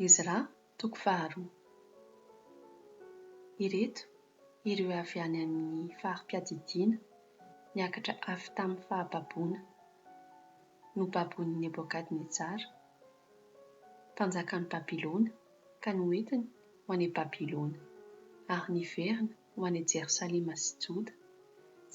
Ezra toko faharoa. Ireto ireo avy any amin'ny faham-piadidiana niakatra avy tamin'ny fahababoana nobaboan'i Nebokadnetsara, mpanjakan'i Babilôna, ka noentiny ho any Babilôna ary niverina ho any Jerosalema sy Joda,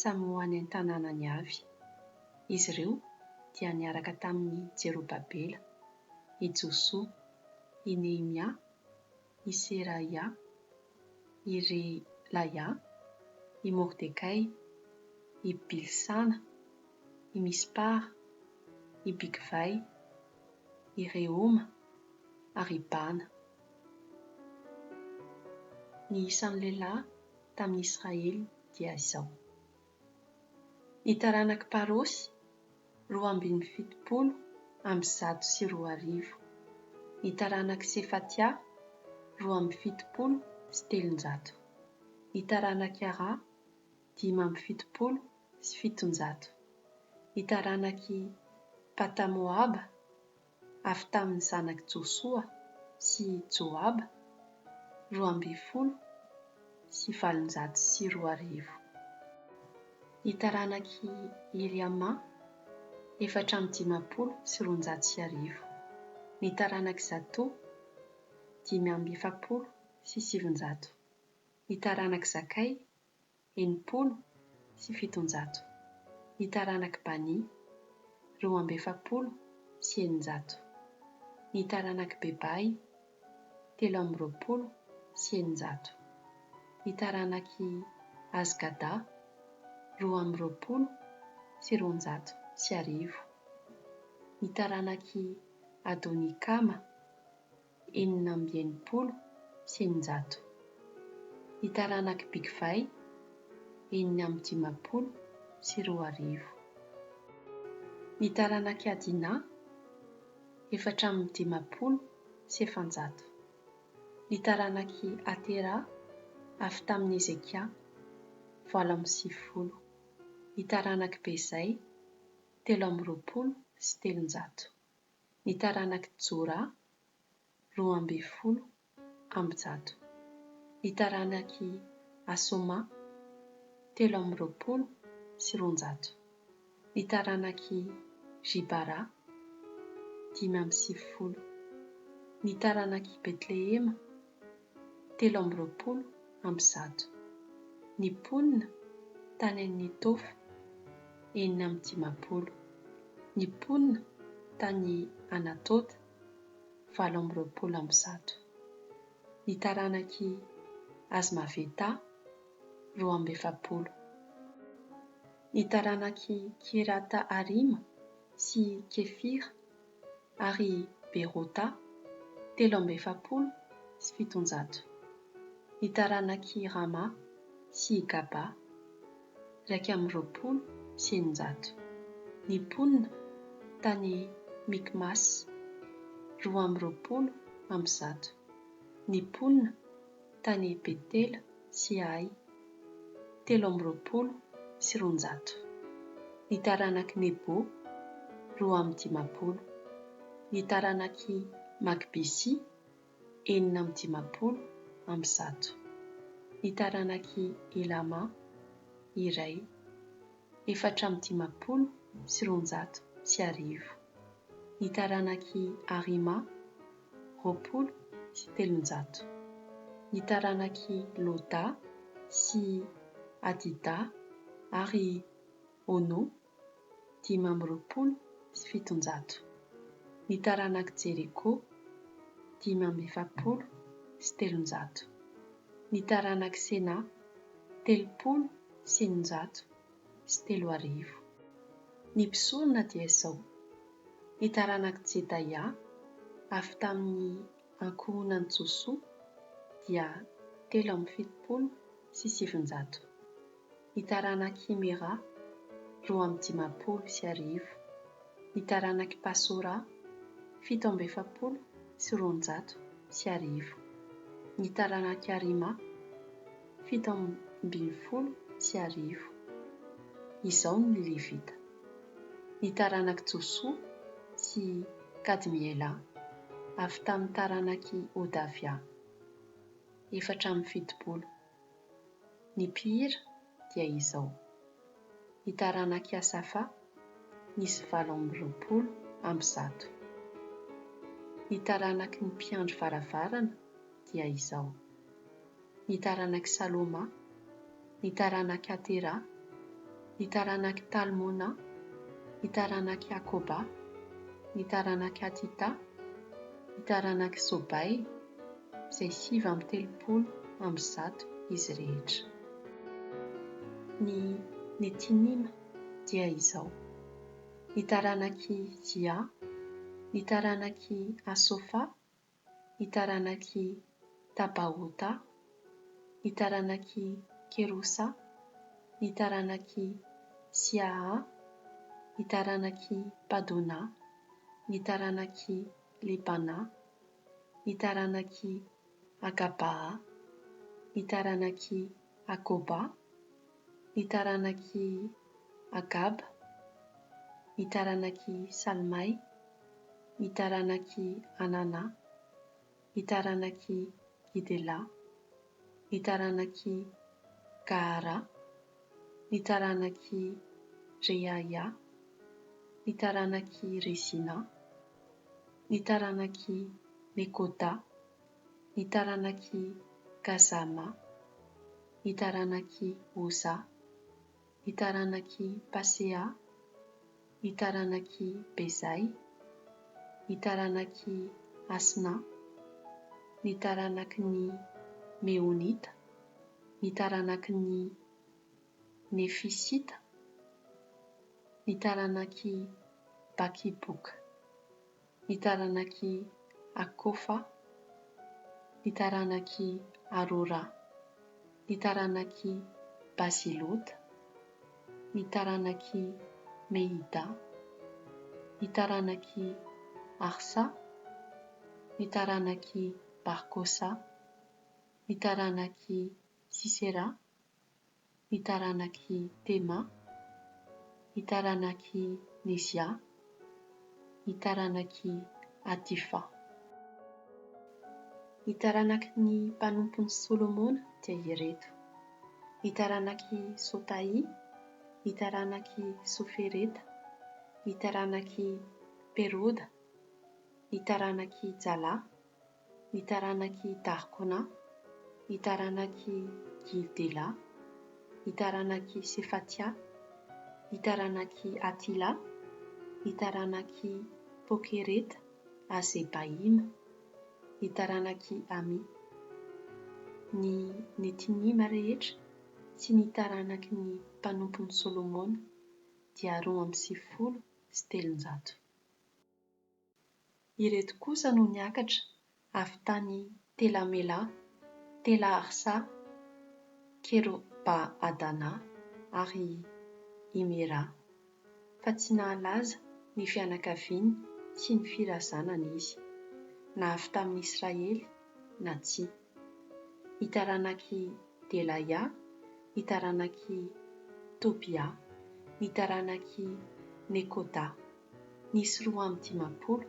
samy ho any an-tanànany avy. Izy ireo dia niaraka tamin'i Jerobabela, i Josoa, i Nehemia, i Seraia, i Relaia, i Mordekay, i Bilsana, i Mispara, i Bigvay, i Reoma ary i Bana. Ny isan'ny lehilahy tamin'ny Israely dia izao: ny taranaka Parosy 270 ny taranaka Sefatia 270, ny taranaka Ara 570, ny taranaky Patamoaba avy tamin'ny zanaky Josoa sy Joaba 220, ny taranaky Eliama 450, ny taranaky Zato 570, ny taranaky Zakay 807, ny taranaky Bani 270, ny taranaky Bebai 320, ny taranaky Azgada 220, ny taranaky Adonikama 490, ny taranaky Bigvay 450, ny taranaky Adina 450, ny taranaky Atera avy tamin'ny Ezekia 70, ny taranaky Bezay 320, ny taranaky Jora 200, ny taranaky Asoma 320, ny taranaky Zibara 570, ny taranaky Betlehema 320, ny ponina tany an'ny Tofa 450, ny ponina tany Anatota 720, ny taranaky Azmaveta 270, ny taranaky Kirata Arima sy Kefira ary Berota 370, ny taranaky Rama sy Gaba 120, ny ponina tany Mikmas 220, ny ponina tany Betela sy Ai 320, ny taranaky Nebo 250, ny taranaky Magbisi 450, ny taranaky Elama iray 450, ny taranaky Arima 270, ny taranaky Loda sy Adida ary Ono 570, ny taranaky Jeriko 570, ny taranaky Sena 330, ny mpisorona dia izao: ny taranaky Jedaia avy tamin'ny ankohonan'i Josoa dia 370, ny taranaky Mera 250, ny taranaky Pasora 720, ny taranaky Arima 720. Izao ny Levita: ny taranaky Josoa sy Kadmiela avy tamin'ny taranaky Odavia, 450. Ny mpihira dia izao: ny taranaky Asafa nisy 820. Ny taranaky ny mpiandry varavarana dia izao: ny taranaky Saloma, ny taranaky Atera, ny taranaky Talmona, ny taranaky Akoba, ny taranaky Atita, ny taranaky Sobay, izay 730 izy rehetra. Ny Netinima dia izao: ny taranaky Zia, ny taranaky Asofa, ny taranaky Tabaota, ny taranaky Kerosa, ny taranaky Siaa, ny taranaky Padona, ny taranaky Lebana, ny taranaky Agabaa, ny taranaky Akoba, ny taranaky Agaba, ny taranaky Salmay, ny taranaky Anana, ny taranaky Gidela, ny taranaky Gaara, ny taranaky Reaia, ny taranaky Resina, ny taranaky Nekoda, ny taranaky Gazama, ny taranaky Oza, ny taranaky Pasea, ny taranaky Bezay, ny taranaky Asna, ny taranaky ny Meonita, ny taranaky ny Nefisita, ny taranaky Bakiboka, ny taranaky Akofa, ny taranaky Arora, ny taranaky Basilota, ny taranaky Meida, ny taranaky Arsa, ny taranaky Barkosa, ny taranaky Sisera, ny taranaky Tema, ny taranaky Nezia, ny taranaky Atifa. Ny taranaky ny mpanompon'ny Solomona dia ireto: ny taranaky Sotai, ny taranaky Sofereta, ny taranaky Peroda, ny taranaky Jala, ny taranaky Darkona, ny taranaky Gildela, ny taranaky Sefatia, ny taranaky Atila, ny taranaky Pokereta Azebaima, ny taranaky Ami. Ny Netinima rehetra sy ny taranaky ny mpanompon'ny Solomona dia 2,700. Ireto kosa no niakatra avy tany Telamela, Tela Arsa, Keroba Adana ary Imera, fa tsy nahalaza ny fianakaviany sy ny firazanana izy, na avy tamin'ny Israely na tsy. Ny taranaky Delaia, ny taranaky Tobia, ny taranaky Nekoda nisy 350.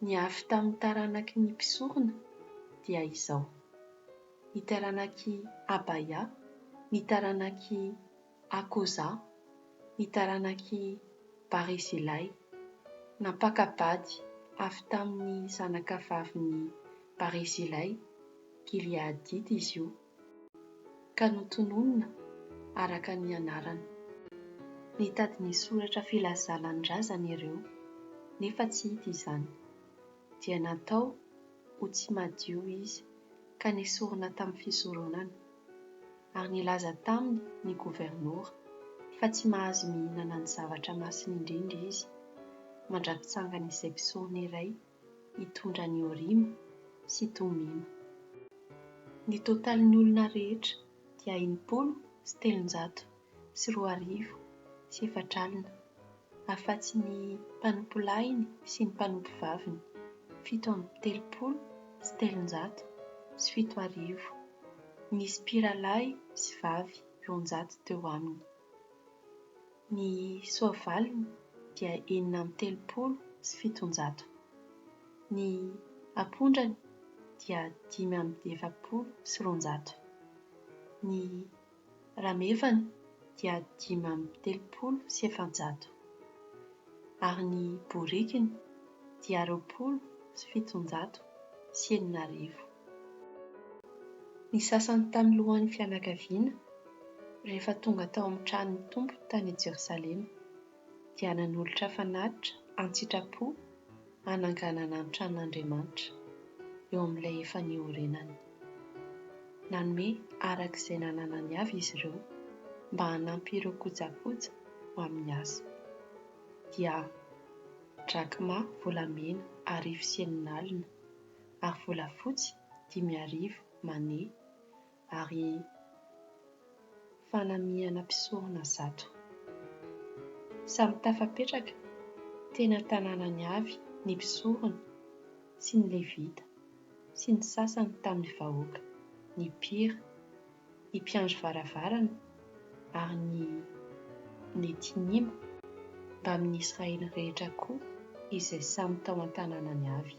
Ny avy tamin'ny taranaky ny mpisorona dia izao: ny taranaky Abaya, ny taranaky Akoza, ny taranaky Barizilay, nampakabady avy tamin'ny zanakavavin'ny Barizilay, Gileadita izy io, ka notononina araka ny anarany. Nitady ny soratra filazànan-drazana ireo, nefa tsy hita izany, dia natao ho tsy madio izy ka nesorina tamin'ny fisoronana, ary nilaza taminy ny gouvernoura fa tsy mahazo mihinana ny zavatra masina indrindra izy, mandra-pitsangana izay mpisorona iray hitondra ny Orima sy Tomima. Ny totalin'ny olona rehetra dia 7,704 afa-tsy ny mpanompo lahiny sy ny mpanompo vaviny 7,707. Nisy mpiralahy sy vavy 700 teo aminy. Ny soavaliny dia 930 sy 700. Ny ampondrany dia 5,900. Ny ramevany dia 5,30 ary ny borikiny dia 20,700 sy 8,000. Ny sasany tany lohan'ny fianakaviana rehefa tonga tao amin'ny tranon'ny tompo tany Jerosalema dia nanolotra fanatitra an-tsitrapo hananganana ny tranon'Andriamanitra eo amin'ilay efa niorenany. Nanome arak'izay nananany avy izy ireo mba hanampy ireo kojakoja ho amin'ny asa. Dia drakma volamena 1,900 ary volafotsy 5,000 mané ary fanamiana mpisorona 100. Samy tafapetraka teny an-tanànany avy ny mpisorona sy ny levita sy ny sasany tamin'ny vahoaka, ny mpira, ny mpiandro varavarana ary ny netinima mba amin'ny Israely rehetra koa izay samy tao an-tanànany avy.